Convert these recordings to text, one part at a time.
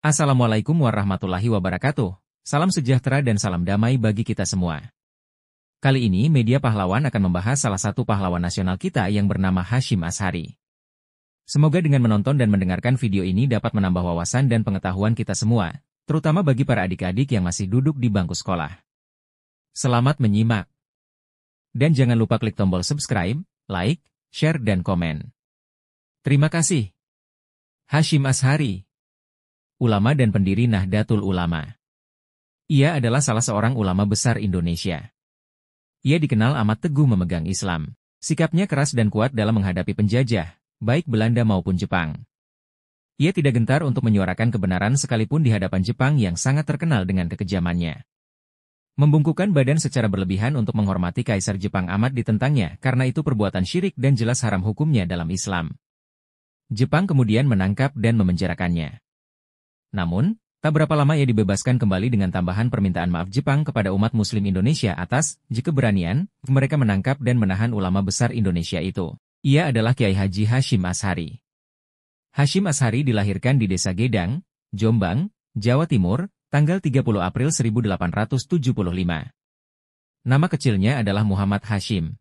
Assalamualaikum warahmatullahi wabarakatuh. Salam sejahtera dan salam damai bagi kita semua. Kali ini Media Pahlawan akan membahas salah satu pahlawan nasional kita yang bernama Hasyim Asy'ari. Semoga dengan menonton dan mendengarkan video ini dapat menambah wawasan dan pengetahuan kita semua, terutama bagi para adik-adik yang masih duduk di bangku sekolah. Selamat menyimak. Dan jangan lupa klik tombol subscribe, like, share, dan komen. Terima kasih. Hasyim Asy'ari, ulama dan pendiri Nahdlatul Ulama. Ia adalah salah seorang ulama besar Indonesia. Ia dikenal amat teguh memegang Islam. Sikapnya keras dan kuat dalam menghadapi penjajah, baik Belanda maupun Jepang. Ia tidak gentar untuk menyuarakan kebenaran sekalipun di hadapan Jepang yang sangat terkenal dengan kekejamannya. Membungkukkan badan secara berlebihan untuk menghormati Kaisar Jepang amat ditentangnya karena itu perbuatan syirik dan jelas haram hukumnya dalam Islam. Jepang kemudian menangkap dan memenjarakannya. Namun, tak berapa lama ia dibebaskan kembali dengan tambahan permintaan maaf Jepang kepada umat Muslim Indonesia atas keberanian mereka menangkap dan menahan ulama besar Indonesia itu. Ia adalah Kiai Haji Hasyim Asy'ari. Hasyim Asy'ari dilahirkan di Desa Gedang, Jombang, Jawa Timur, tanggal 30 April 1875. Nama kecilnya adalah Muhammad Hasyim.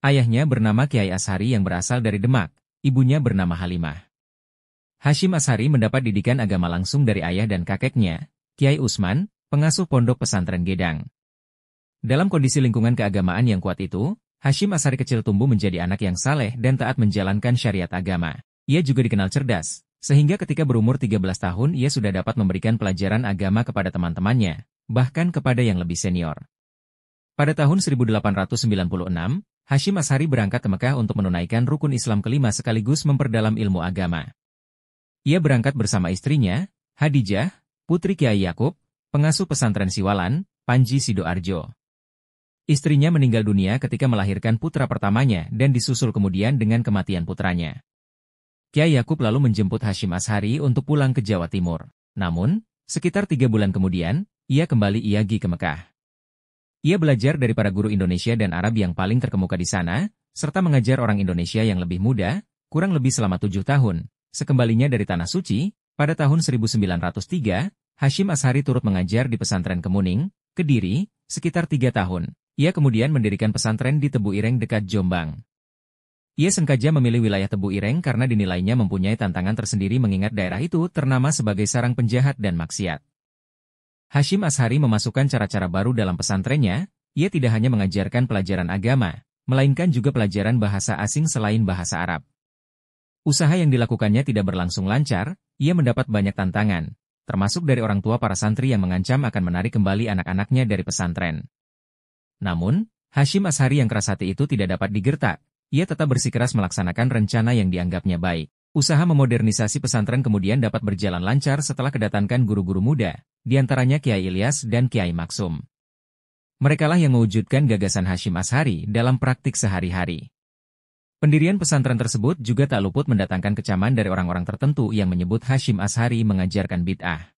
Ayahnya bernama Kiai Asy'ari yang berasal dari Demak, ibunya bernama Halimah. Hasyim Asy'ari mendapat didikan agama langsung dari ayah dan kakeknya, Kiai Usman, pengasuh pondok pesantren Gedang. Dalam kondisi lingkungan keagamaan yang kuat itu, Hasyim Asy'ari kecil tumbuh menjadi anak yang saleh dan taat menjalankan syariat agama. Ia juga dikenal cerdas, sehingga ketika berumur 13 tahun ia sudah dapat memberikan pelajaran agama kepada teman-temannya, bahkan kepada yang lebih senior. Pada tahun 1896, Hasyim Asy'ari berangkat ke Mekah untuk menunaikan rukun Islam kelima sekaligus memperdalam ilmu agama. Ia berangkat bersama istrinya, Hadijah, putri Kiai Yakub, pengasuh pesantren Siwalan, Panji Sidoarjo. Istrinya meninggal dunia ketika melahirkan putra pertamanya dan disusul kemudian dengan kematian putranya. Kiai Yakub lalu menjemput Hasyim Asy'ari untuk pulang ke Jawa Timur. Namun, sekitar 3 bulan kemudian, ia kembali ke Mekah. Ia belajar dari para guru Indonesia dan Arab yang paling terkemuka di sana, serta mengajar orang Indonesia yang lebih muda, kurang lebih selama 7 tahun. Sekembalinya dari Tanah Suci, pada tahun 1903, Hasyim Asy'ari turut mengajar di pesantren Kemuning, Kediri, sekitar 3 tahun. Ia kemudian mendirikan pesantren di Tebu Ireng dekat Jombang. Ia sengaja memilih wilayah Tebu Ireng karena dinilainya mempunyai tantangan tersendiri mengingat daerah itu ternama sebagai sarang penjahat dan maksiat. Hasyim Asy'ari memasukkan cara-cara baru dalam pesantrennya, ia tidak hanya mengajarkan pelajaran agama, melainkan juga pelajaran bahasa asing selain bahasa Arab. Usaha yang dilakukannya tidak berlangsung lancar, ia mendapat banyak tantangan, termasuk dari orang tua para santri yang mengancam akan menarik kembali anak-anaknya dari pesantren. Namun, Hasyim Asy'ari yang keras hati itu tidak dapat digertak, ia tetap bersikeras melaksanakan rencana yang dianggapnya baik. Usaha memodernisasi pesantren kemudian dapat berjalan lancar setelah kedatangan guru-guru muda, diantaranya Kiai Ilyas dan Kiai Maksum. Merekalah yang mewujudkan gagasan Hasyim Asy'ari dalam praktik sehari-hari. Pendirian pesantren tersebut juga tak luput mendatangkan kecaman dari orang-orang tertentu yang menyebut Hasyim Asy'ari mengajarkan bid'ah.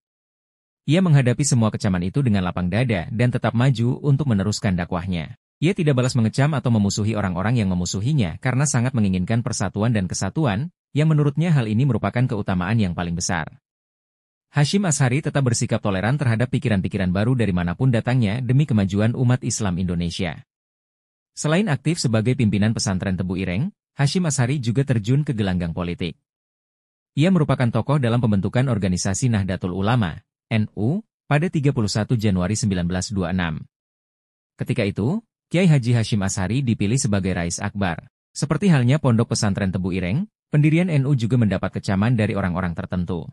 Ia menghadapi semua kecaman itu dengan lapang dada dan tetap maju untuk meneruskan dakwahnya. Ia tidak balas mengecam atau memusuhi orang-orang yang memusuhinya karena sangat menginginkan persatuan dan kesatuan, yang menurutnya hal ini merupakan keutamaan yang paling besar. Hasyim Asy'ari tetap bersikap toleran terhadap pikiran-pikiran baru dari manapun datangnya demi kemajuan umat Islam Indonesia. Selain aktif sebagai pimpinan pesantren Tebu Ireng, Hasyim Asy'ari juga terjun ke gelanggang politik. Ia merupakan tokoh dalam pembentukan organisasi Nahdlatul Ulama, NU, pada 31 Januari 1926. Ketika itu, Kiai Haji Hasyim Asy'ari dipilih sebagai Rais Akbar. Seperti halnya pondok pesantren Tebu Ireng, pendirian NU juga mendapat kecaman dari orang-orang tertentu.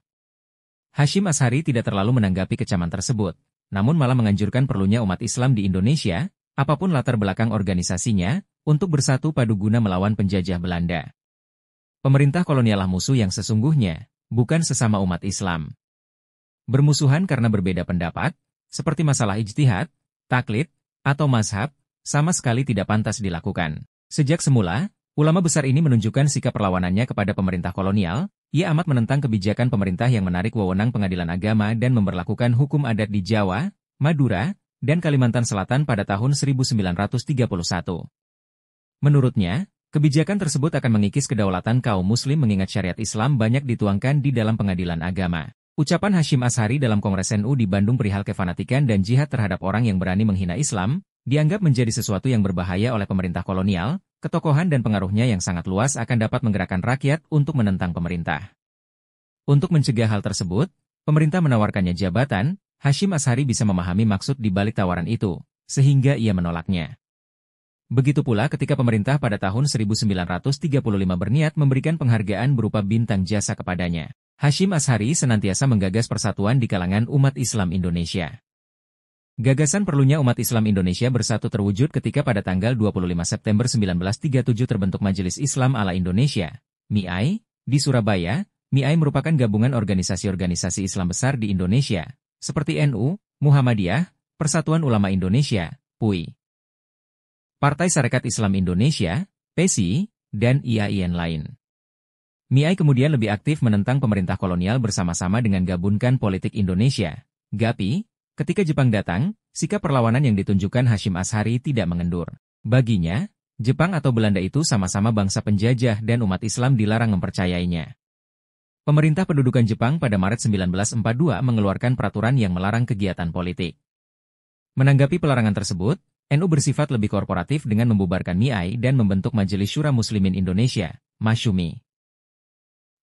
Hasyim Asy'ari tidak terlalu menanggapi kecaman tersebut, namun malah menganjurkan perlunya umat Islam di Indonesia, apapun latar belakang organisasinya, untuk bersatu padu guna melawan penjajah Belanda. Pemerintah koloniallah musuh yang sesungguhnya, bukan sesama umat Islam. Bermusuhan karena berbeda pendapat, seperti masalah ijtihad, taklid, atau mazhab, sama sekali tidak pantas dilakukan. Sejak semula, ulama besar ini menunjukkan sikap perlawanannya kepada pemerintah kolonial, ia amat menentang kebijakan pemerintah yang menarik wewenang pengadilan agama dan memberlakukan hukum adat di Jawa, Madura, dan Kalimantan Selatan pada tahun 1931. Menurutnya, kebijakan tersebut akan mengikis kedaulatan kaum muslim mengingat syariat Islam banyak dituangkan di dalam pengadilan agama. Ucapan Hasyim Asy'ari dalam Kongres NU di Bandung perihal kefanatikan dan jihad terhadap orang yang berani menghina Islam, dianggap menjadi sesuatu yang berbahaya oleh pemerintah kolonial, ketokohan dan pengaruhnya yang sangat luas akan dapat menggerakkan rakyat untuk menentang pemerintah. Untuk mencegah hal tersebut, pemerintah menawarkannya jabatan. Hasyim Asy'ari bisa memahami maksud di balik tawaran itu, sehingga ia menolaknya. Begitu pula ketika pemerintah pada tahun 1935 berniat memberikan penghargaan berupa bintang jasa kepadanya. Hasyim Asy'ari senantiasa menggagas persatuan di kalangan umat Islam Indonesia. Gagasan perlunya umat Islam Indonesia bersatu terwujud ketika pada tanggal 25 September 1937 terbentuk Majelis Islam ala Indonesia, MIAI, di Surabaya. MIAI merupakan gabungan organisasi-organisasi Islam besar di Indonesia, seperti NU, Muhammadiyah, Persatuan Ulama Indonesia, PUI, Partai Sarekat Islam Indonesia, PSI, dan IAIN lain. MIAI kemudian lebih aktif menentang pemerintah kolonial bersama-sama dengan Gabungan Politik Indonesia, GAPI. Ketika Jepang datang, sikap perlawanan yang ditunjukkan Hasyim Asy'ari tidak mengendur. Baginya, Jepang atau Belanda itu sama-sama bangsa penjajah dan umat Islam dilarang mempercayainya. Pemerintah pendudukan Jepang pada Maret 1942 mengeluarkan peraturan yang melarang kegiatan politik. Menanggapi pelarangan tersebut, NU bersifat lebih korporatif dengan membubarkan MIAI dan membentuk Majelis Syura Muslimin Indonesia, MASYUMI.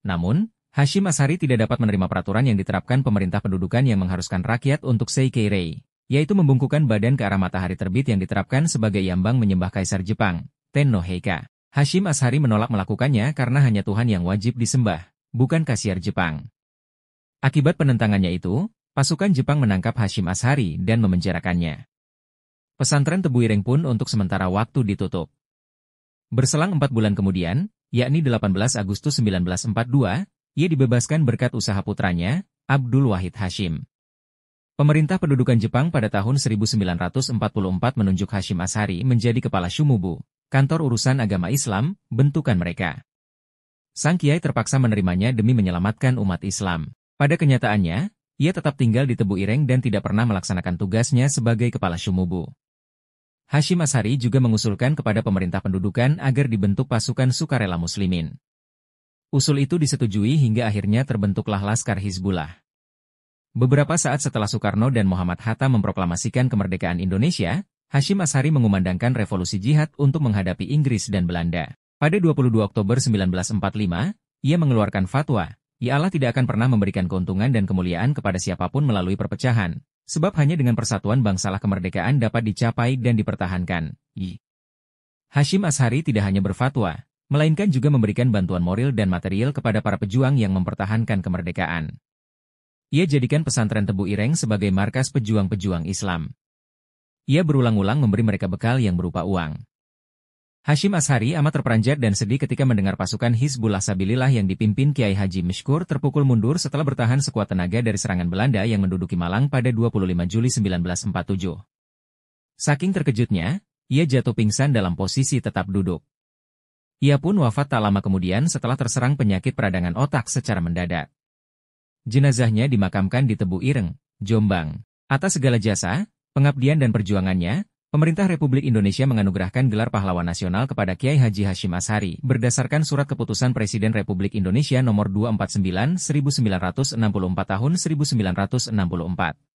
Namun, Hasyim Asy'ari tidak dapat menerima peraturan yang diterapkan pemerintah pendudukan yang mengharuskan rakyat untuk Seikei-rei, yaitu membungkukkan badan ke arah matahari terbit yang diterapkan sebagai yambang menyembah Kaisar Jepang, Tenno Heika. Hasyim Asy'ari menolak melakukannya karena hanya Tuhan yang wajib disembah, bukan Kaisar Jepang. Akibat penentangannya itu, pasukan Jepang menangkap Hasyim Asy'ari dan memenjarakannya. Pesantren Tebu Ireng pun untuk sementara waktu ditutup. Berselang 4 bulan kemudian, yakni 18 Agustus 1942, ia dibebaskan berkat usaha putranya, Abdul Wahid Hasyim. Pemerintah pendudukan Jepang pada tahun 1944 menunjuk Hasyim Asy'ari menjadi kepala Shumubu, kantor urusan agama Islam, bentukan mereka. Sang kiai terpaksa menerimanya demi menyelamatkan umat Islam. Pada kenyataannya, ia tetap tinggal di Tebu Ireng dan tidak pernah melaksanakan tugasnya sebagai kepala Shumubu. Hasyim Asy'ari juga mengusulkan kepada pemerintah pendudukan agar dibentuk pasukan sukarela muslimin. Usul itu disetujui hingga akhirnya terbentuklah Laskar Hizbullah. Beberapa saat setelah Soekarno dan Muhammad Hatta memproklamasikan kemerdekaan Indonesia, Hasyim Asy'ari mengumandangkan revolusi jihad untuk menghadapi Inggris dan Belanda. Pada 22 Oktober 1945, ia mengeluarkan fatwa, "Ya Allah tidak akan pernah memberikan keuntungan dan kemuliaan kepada siapapun melalui perpecahan. Sebab hanya dengan persatuan bangsalah kemerdekaan dapat dicapai dan dipertahankan." Hasyim Asy'ari tidak hanya berfatwa, melainkan juga memberikan bantuan moral dan material kepada para pejuang yang mempertahankan kemerdekaan. Ia jadikan pesantren Tebu Ireng sebagai markas pejuang-pejuang Islam. Ia berulang-ulang memberi mereka bekal yang berupa uang. Hasyim Asy'ari amat terperanjat dan sedih ketika mendengar pasukan Hizbullah Sabilillah yang dipimpin Kiai Haji Mishkur terpukul mundur setelah bertahan sekuat tenaga dari serangan Belanda yang menduduki Malang pada 25 Juli 1947. Saking terkejutnya, ia jatuh pingsan dalam posisi tetap duduk. Ia pun wafat tak lama kemudian setelah terserang penyakit peradangan otak secara mendadak. Jenazahnya dimakamkan di Tebu Ireng, Jombang. Atas segala jasa, pengabdian dan perjuangannya, Pemerintah Republik Indonesia menganugerahkan gelar pahlawan nasional kepada Kiai Haji Hasyim Asy'ari berdasarkan Surat Keputusan Presiden Republik Indonesia Nomor 249/1964 tahun 1964.